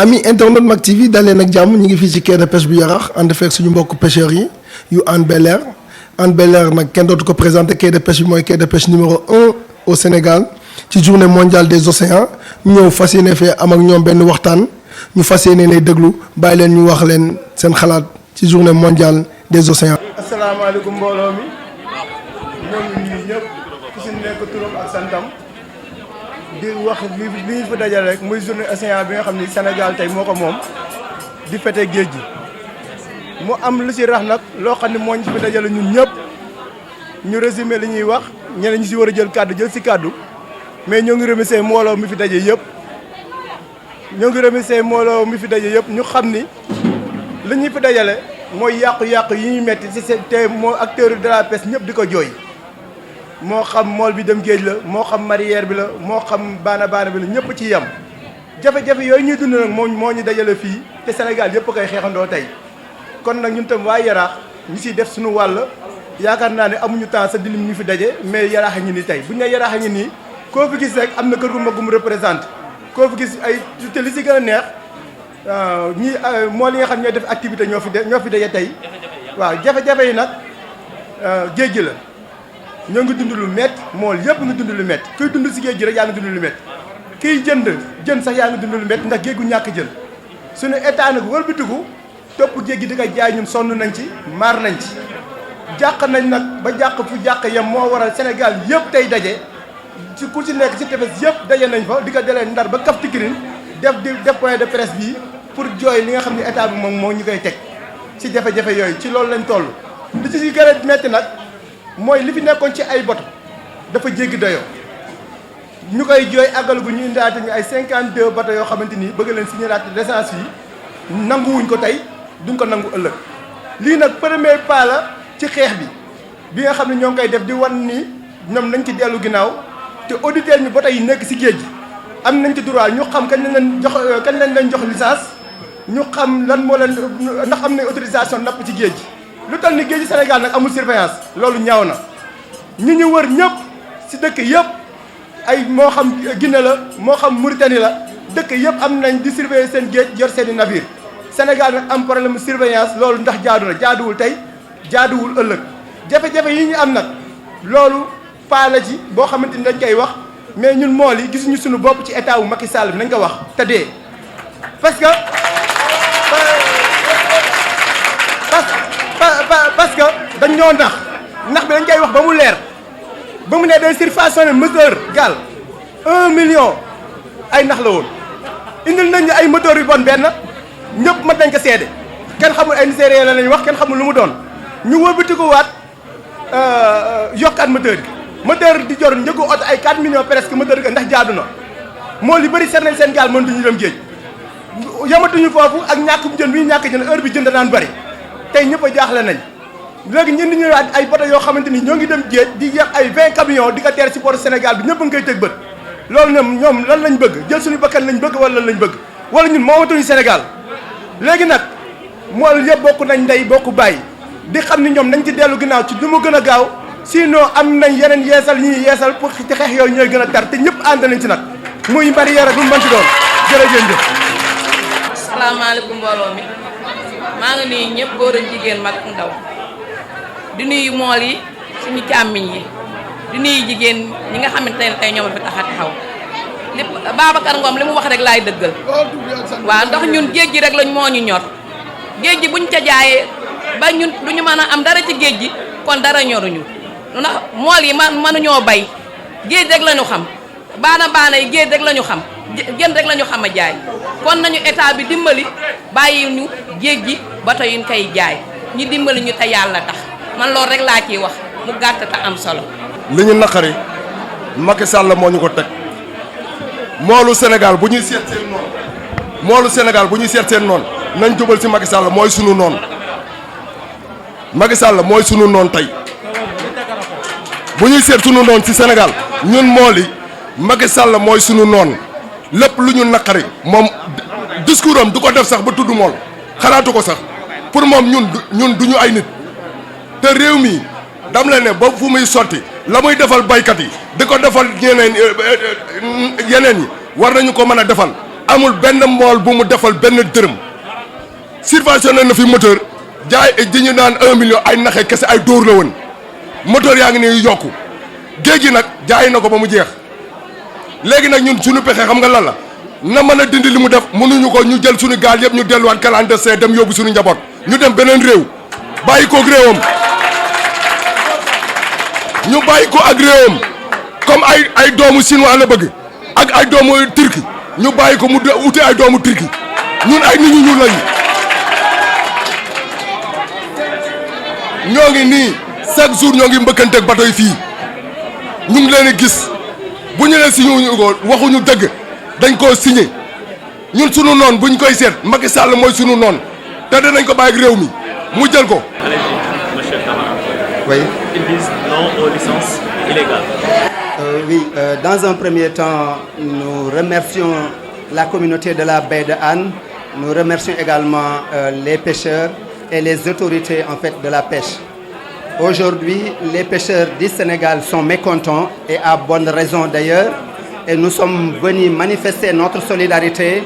ami internet Mak TV dalee nag jàmm ñu ngi fii ci quai de pêche bu Yarax ànd fekk suñu mbokk pêcheurs yi yu Hann Bel-Air Hann Bel-Air nag kenn dootu ko présenté quai de pêche bi mooy quai de pêche numéro 1 au Sénégal ci journée mondiale des océans ñu ñëw fas yéene fee am ak ñoom benn waxtaan ñu fas yéene lay déglu bàyyi leen ñu wax leen seen xalaat ci journée mondiale des océans. asalaamaaleykum mbooloo mi ñoo ngi nuyu ñëpp ku si nekk turam ak santam di wax li ñu fi dajale rek muy journée océan bi nga xam ni Sénégal tey moo ko moom di fete géej gi mu am lu si rax nag loo xam ne moo ñu fi dajale ñun ñëpp ñu résumé li ñuy wax ñeneen ñi si war a jël si kàddu mais ñoo ngi remercier mbooloo mi fi daje yëpp ñu xam ni li ñu fi dajale mooy yàqu-yàqu yi ñu metti ci te moo acteur de la pêche ñëpp di ko jooy moo xam mool bi dem géej la moo xam mareyeur bi la moo xam baana bi la ñëpp ci yem jafe-jafe yooyu ñuy dund nag moo ñu dajale fii te Sénégal yëpp koy xeexandoo tey kon nag ñun tam waa Yaraax ñu siy def suñu wàll yaakaar naa ne amuñu temps sa dilim ñu fi daje mais Yaraax a ngi nii tey bu ñu nee Yaraax a ngi nii koo fi gis rek am na kër gu mag gu mu représenté koo fi gis ay te li si gën a neex ñii moo li nga xam ñooy def activité ñoo fi daje tey waaw jafe-jafe yi nag géej gi la ñoo ngi dund lu métti mool yëpp ngi dund lu métti kuy dund si géej gi rek yaa ngi dund lu métti kiy jën sax yaa ngi dund lu métti ndax géej gu ñàkk jën suñu état nag wëlbatiku topp géej gi di ko jaay ñun sonn nañ ci maar nañ ci jàq nañ nag ba jàq fu jàq yem moo waral Sénégal yëpp tey daje ci ku ci nekk ci tefes yëpp daje nañ fa di ko delee Ndar ba Kaf Tikirin def point de presse bii pour jooy li nga xam ne état bi moom moo ñu koy teg ci jafe-jafe yooyu ci loolu lañ toll li ci gën a metti nag mooy li fi nekkoon ci ay bato dafa jéggi dayoo ñu koy jooy àggal gu ñu indaate ñu ay 52 bato yoo xamante ni bëgg leen signé licence yi nanguwuñ ko tey duñ ko nangu ëllëg lii nag premier pas la ci xeex bi nga xam ne ñoo ngi koy def di wan ni ñoom nañ ci dellu ginnaaw te auditeurs ñu bato yi nekk si géej gi am nañ ci droit ñu xam kañ lañ leen jox licence ñu xam lan moo leen ndax am na autorisation napp ci géej gi lu tal ni géej gi Sénégal nag amul surveillance loolu ñaaw na ñu wër ñëpp si dëkk yëpp ay moo xam Guinée la moo xam Mauritanie la dëkk yëpp am nañ di surveiller seen géej yor seen i navire Sénégal nag am problème surveillance loolu ndax jaadu na jaaduwul tey jaaduwul ëllëg jafe-jafe yi ñu am nag loolu paa la ci boo xamante ni dañ koy wax mais ñun mool yi gisuñu suñu bopp ci état wu Macky Sall bi nañ ko wax te dee parce que dañ ñoo nax bi dañ koy wax ba mu leer ba mu ne day surfaçonné moteur gaal 1 million ay nax la woon indil nañ ay moteur yu bon benn ñëpp mat nañ ko seede kenn xamul ay Nigérian la lañ wax kenn xamul lu mu doon ñu wëlbati ko waat yokkaat moteur di jor njëgu oto ay 4 millions presque moteur ga ndax jaadu na moo li bëri seet nañ seen gaal mënatuñu dem géej yamatuñu foofu ak ñàkk jën bi ñàkk jën heure bi jën da daan bëri tey ñëpp a jaaxle nañ léegi ñun di ñëwaat ay bato yoo xamante ni ñoo ngi dem géej di yeb ay 20 camions di ko teer ci port Sénégal bi ñëpp a ngi koy tëg bët loolu ñoom lan lañ bëgg jël suñu bakkan lañ bëgg wala lan lañ bëgg wala ñun moomatuñu Sénégal léegi nag mool yëpp bokk nañ ndey bokk bàyyi di xam ni ñoom nañ ci dellu ginnaaw ci du mu gën a gaaw sinon am nañ yeneen yeesal yi ñuy yeesal pour ci xeex yooyu ñooy gën a tar te ñëpp ànd nañ ci nag muy barrière ak lu mu mën ci doon jërëjëf. asalaamaaleykum mbooloo mi maa ngi nuyu ñëpp góor ak jigéen mag ak ndaw di nuyu mool yi suñu càmmiñ yi di nuyu jigéen ñi nga xamante ne tey ñoom fi tax a taxaw lépp Babacar Ngom li mu wax rek laay dëggal waaw ndax ñun géej gi rek lañ moo ñu ñor géej gi buñ ca jaayee ba ñun duñu mën a am dara ci géej gi kon dara ñoruñu ndax mool yi mënuñoo bay géej rek la ñu xam baana yi géej rek la ñu xam jën rek la ñu xam a jaay kon nañu état bi dimbali bàyyi ñu géej gi bato yuñ koy jaay ñu dimbali ñu te yàlla tax man loolu rek laa ciy wax mu gàtt te am solo. li ñu naqari Macky Sall moo ñu ko teg moolu Sénégal bu ñuy seet seen noonu moolu Sénégal bu ñuy seet seen noonu nañ jubal ci Macky Sall mooy sunu noonu Macky Sall mooy sunu noonu tey bu ñuy seet sunu noonu ci Sénégal ñun mool yi Macky Sall mooy sunu noonu lépp lu ñu naqari moom discours am du ko def sax ba tudd mool xalaatu ko sax pour moom ñun duñu ay nit te réew mi dam la ne ba fu muy sotti la muy defal baykat yi di ko defal yeneen yi war nañu ko mën a defal amul benn mool bu mu defal benn dërëm subventionné na fi moteur jaay di ñu naan 1 million ay naxe kese ay dóor la woon moteur yaa ngi nii yokku géej gi nag jaay na ko ba mu jeex léegi nag ñun suñu pexe xam nga lan la na mën a dindi li mu def mënuñu ko ñu jël suñu gaal yëpp ñu delluwaat clandestin dem yóbbu suñu njaboot ñu dem beneen réew bàyyi koog réewam ñu bàyyi ko ak réewam comme ay doomu chinois la bëgg ak ay doomu turki ñu bàyyi ko mu uti ay doomu turki ñun ay nit ñu ñuul lañu ñoo ngi nii chaque jour ñoo ngi mbëkkanteeg bato yi fii ñu ngi leen di gis bu ñu leen signé ko waxuñu dëgg dañ koo signé ñun sunu noon buñ koy seet Macky Sall mooy sunu noon te danañ ko bàyyi ak réew mi mu jël ko. Allez-y, monsieur Camara. Oui. Ils disent non aux licences illégales. Dans un premier temps, nous remercions la communauté de la baie de Hann. Nous remercions également les pêcheurs et les autorités en fait de la pêche. Aujourd'hui, les pêcheurs du Sénégal sont mécontents et à bonne raison d'ailleurs. Et nous sommes venus manifester notre solidarité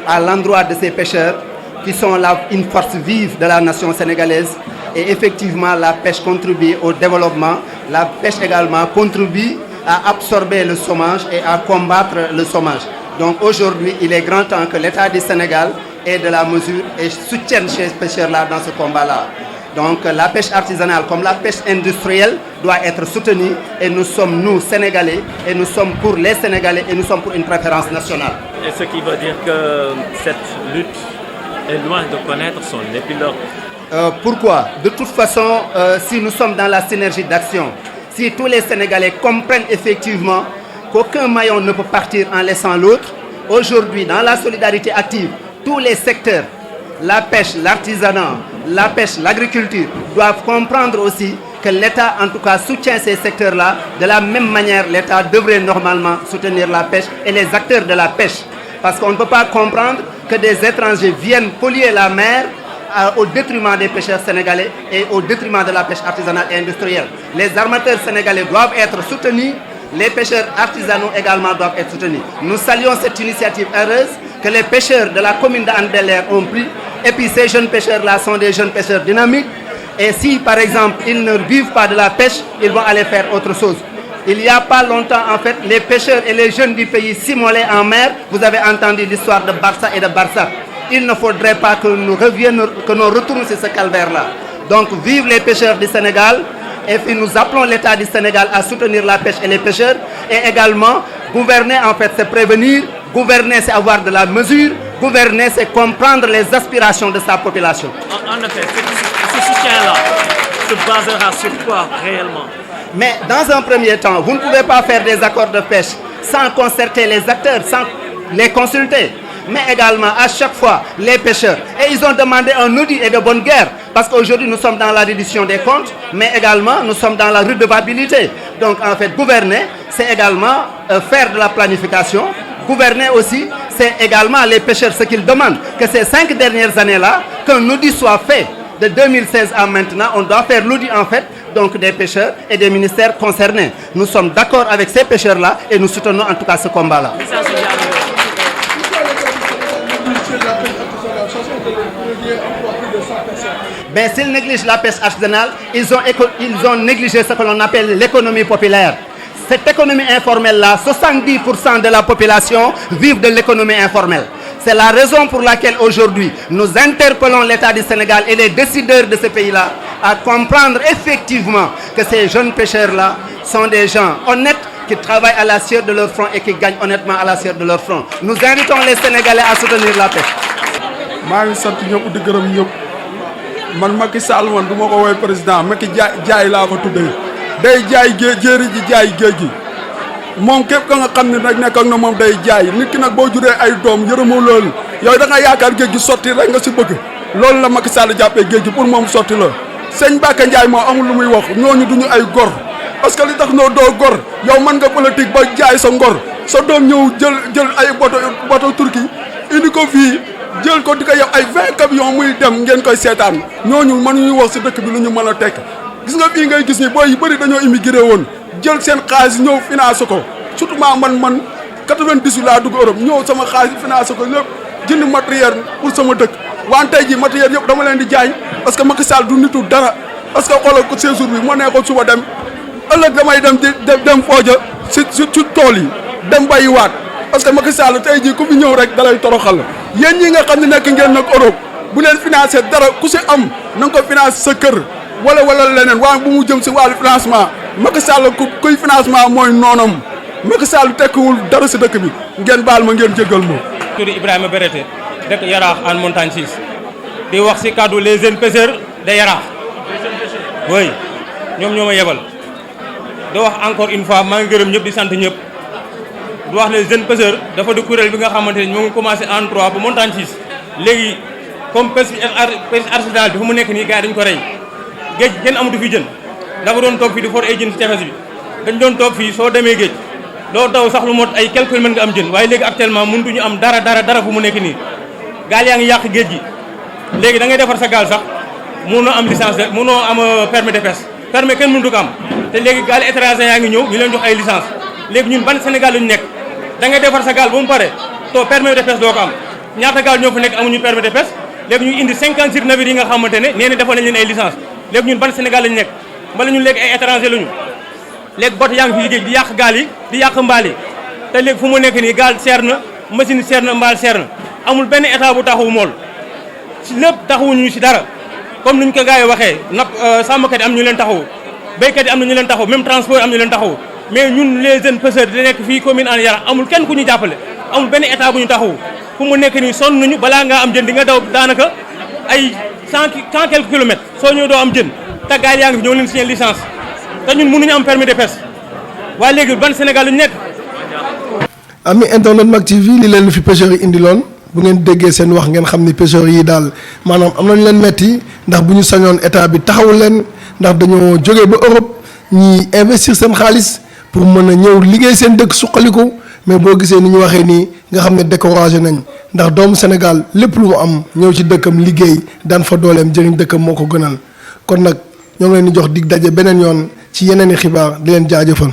à l'endroit de ces pêcheurs qui sont là une force vive de la nation sénégalaise. Et effectivement, la pêche contribue au développement. La pêche également contribue à absorber le chômage et à combattre le chômage. Donc aujourd'hui, il est grand temps que l'État du Sénégal ait de la mesure et soutienne ces pêcheurs-là dans ce combat-là. Donc la pêche artisanale comme la pêche industrielle doit être soutenue et nous sommes, nous, Sénégalais, et nous sommes pour les Sénégalais et nous sommes pour une préférence nationale. Et ce qui veut dire que cette lutte est loin de connaître son épilogue. Pourquoi? De toute façon, si nous sommes dans la synergie d'action, si tous les Sénégalais comprennent effectivement qu'aucun maillon ne peut partir en laissant l'autre, aujourd'hui, dans la solidarité active, tous les secteurs, la pêche, l'artisanat, la pêche, l'agriculture, doivent comprendre aussi que l'État, en tout cas, soutient ces secteurs-là. De la même manière, l'État devrait normalement soutenir la pêche et les acteurs de la pêche. Parce qu'on ne peut pas comprendre que des étrangers viennent polluer la mer au détriment des pêcheurs sénégalais et au détriment de la pêche artisanale et industrielle. Les armateurs sénégalais doivent être soutenus, les pêcheurs artisanaux également doivent être soutenus. Nous saluons cette initiative heureuse que les pêcheurs de la commune de Hann Bel-Air ont pris. Et puis ces jeunes pêcheurs-là sont des jeunes pêcheurs dynamiques. Et si par exemple ils ne vivent pas de la pêche, ils vont aller faire autre chose. Il n'y a pas longtemps, en fait, les pêcheurs et les jeunes du pays s'immolaient en mer. Vous avez entendu l'histoire de Barça et de Barça. Il ne faudrait pas que nous reviennions, que nous retournions sur ce calvaire-là. Donc, vive les pêcheurs du Sénégal. Et puis, nous appelons l'État du Sénégal à soutenir la pêche et les pêcheurs. Et également, gouverner, en fait, c'est prévenir. Gouverner, c'est avoir de la mesure. Gouverner, c'est comprendre les aspirations de sa population. En effet, ce soutien-là se basera sur quoi réellement? Mais dans un premier temps, vous ne pouvez pas faire des accords de pêche sans concerter les acteurs, sans les consulter. Mais également, à chaque fois, les pêcheurs. Et ils ont demandé un audit et de bonne guerre. Parce qu'aujourd'hui, nous sommes dans la reddition des comptes, mais également, nous sommes dans la redevabilité. Donc, en fait, gouverner, c'est également faire de la planification. Gouverner aussi, c'est également les pêcheurs ce qu'ils demandent. Que ces 5 dernières années-là, qu'un audit soit fait. De 2016 à maintenant, on doit faire l'audit en fait donc des pêcheurs et des ministères concernés. Nous sommes d'accord avec ces pêcheurs-là et nous soutenons en tout cas ce combat-là. Ben, s'ils négligent la pêche artisanale, ils ont négligé ce que l'on appelle l'économie populaire. Cette économie informelle-là, 70% de la population vivent de l'économie informelle. C'est la raison pour laquelle aujourd'hui, nous interpellons l'État du Sénégal et les décideurs de ce pays-là à comprendre effectivement que ces jeunes pêcheurs-là sont des gens honnêtes qui travaillent à la sueur de leur front et qui gagnent honnêtement à la sueur de leur front. Nous invitons les Sénégalais à soutenir la pêche. Je suis di gërëm ñëpp man Macky Sall man du ma ko woowee président Macky jaay laa ko tuddee day jaay jéeri ji jaay géej gi moom képp ka nga xam ne nag nekk ak na moom day jaay nit ki nag boo juree ay doom yërëmoo loolu yow da nga yaakaar géej gi sotti rek nga si bëgg loolu la Macky Sall jàppee géej gi pour moom sotti la sëñ Bakka Ndiaye moo amul lu muy wax ñooñu duñu ay gor parce que li tax noo doo gor yow mën nga politique ba jaay sa ngor sa doom ñëw jël ay bato Turquie indi ko fii jël ko di ko yow ay 20 camions muy dem ngeen koy seetaan ñooñu mënuñu wax si dëkk bi lu ñu mën a tekk gis nga fii ngay gis ni booy yu bëri dañoo immigré woon jël seen xaalis ñëw financé ko surtout man 98 laa dugg Europe ñëw sama xaalis financé ko lépp jënd matériel pour sama dëkk wante tey jii matériel yëpp dama leen di jaay parce que Macky Sall du nitu dara parce que xoolal ko séjour bi moo nekkoon suba dem ëllëg damay dem fooja si tool yi dem bàyyiwaat parce que Macky Sall tey jii ku fi ñëw rek dalay toroxal yéen ñi nga xam ne nekk ngeen nag Europe bu leen financé dara ku si am na nga ko financé sa kër wala leneen waaye bu mu jëm si wàllu financement Macky Sall kuy financement mooy noonam Macky Sall tekkiwul dara si dëkk bi ngeen baal ma ngeen jégal ma. tur Ibrahima Berete dëkk Yaraax en montagne 6 di wax si kaddu les jeunes pêcheurs de Yaraax oui ñoom ñoo ma yebal di wax encore une fois maa ngi gërëm ñëpp di sant ñëpp di wax les jeunes pêcheurs dafa di kuréel bi nga xamante ne ñoo ngi commencé en 3 ba montagne 6 léegi comme pêche artisanale bi fu mu nekk nii gars yi dañu ko rey géej kenn amatu fi jën dafa doon toog fii di for ay jën si tefes bi dañ doon toog fii soo demee géej doo daw sax lu mot ay quelques mètres nga am jën waaye léegi actuellement mënutuñu am dara fu mu nekk nii gaal yaa ngi yàq géej gi léegi da ngay defar sa gaal sax mënoo am licence mënoo am permis de pêche permis kenn mënutu ko am te léegi gaal étranger yaa ngi ñëw ñu leen jox ay licence léegi ñun ban Sénégal lañu nekk da ngay defar sa gaal ba mu pare to permis de pêche doo ko am ñaata gaal ñoo fa nekk amuñu permis de pêche léegi ñu indi 56 navires yi nga xamante ne nee na defal nañ leen ay licence léegi ñun ban Sénégal lañu nekk mbala ñun léegi ay étranger lañu léegi bot yaa ngi fi liggéey di yàq gaal yi di yàq mbaal yi te léegi fu mu nekk nii gaal seer na machine seer na mbaal seer na amul benn état bu taxawu mool si lépp taxawuñu si dara comme niñ ko gars yi waxee napp sàmmkat yi am ñu leen taxawu béykat yi am na ñu leen taxawu même transport am ñu leen taxawu mais ñun les jeunes pêcheurs di nekk fii commune en Yaraax amul kenn ku ñu jàppale amul benn état bu ñu taxawu fu mu nekk nii sonn nañu balaa ngaa am jën di nga daw daanaka ay cent quelques kilomètres soo ñëw doo am jën te gaal yaa ngi fi ñoo leen signé licence te ñun mënuñu am permis de pêche waaye léegi ban Sénégal lu ñu nekk. ami internet Mak TV li leen fi pêcheurs yi indi loon bu ngeen déggee seen wax ngeen xam ni pêcheurs yi daal maanaam am nañu leen metti ndax bu ñu sañoon état bi taxawul leen ndax dañoo jógee ba Europe ñi investir seen xaalis pour mën a ñëw liggéey seen dëkk suqaliku mais boo gisee ni ñu waxee nii nga xam ne découragé nañ ndax doomu Sénégal lépp lu mu am ñëw ci dëkkam liggéey daan fa dooleem jëriñ dëkkam moo ko gënal kon nag ñoo ngi leen di jox dig daje beneen yoon ci yeneen i xibaar di leen jaajëfal.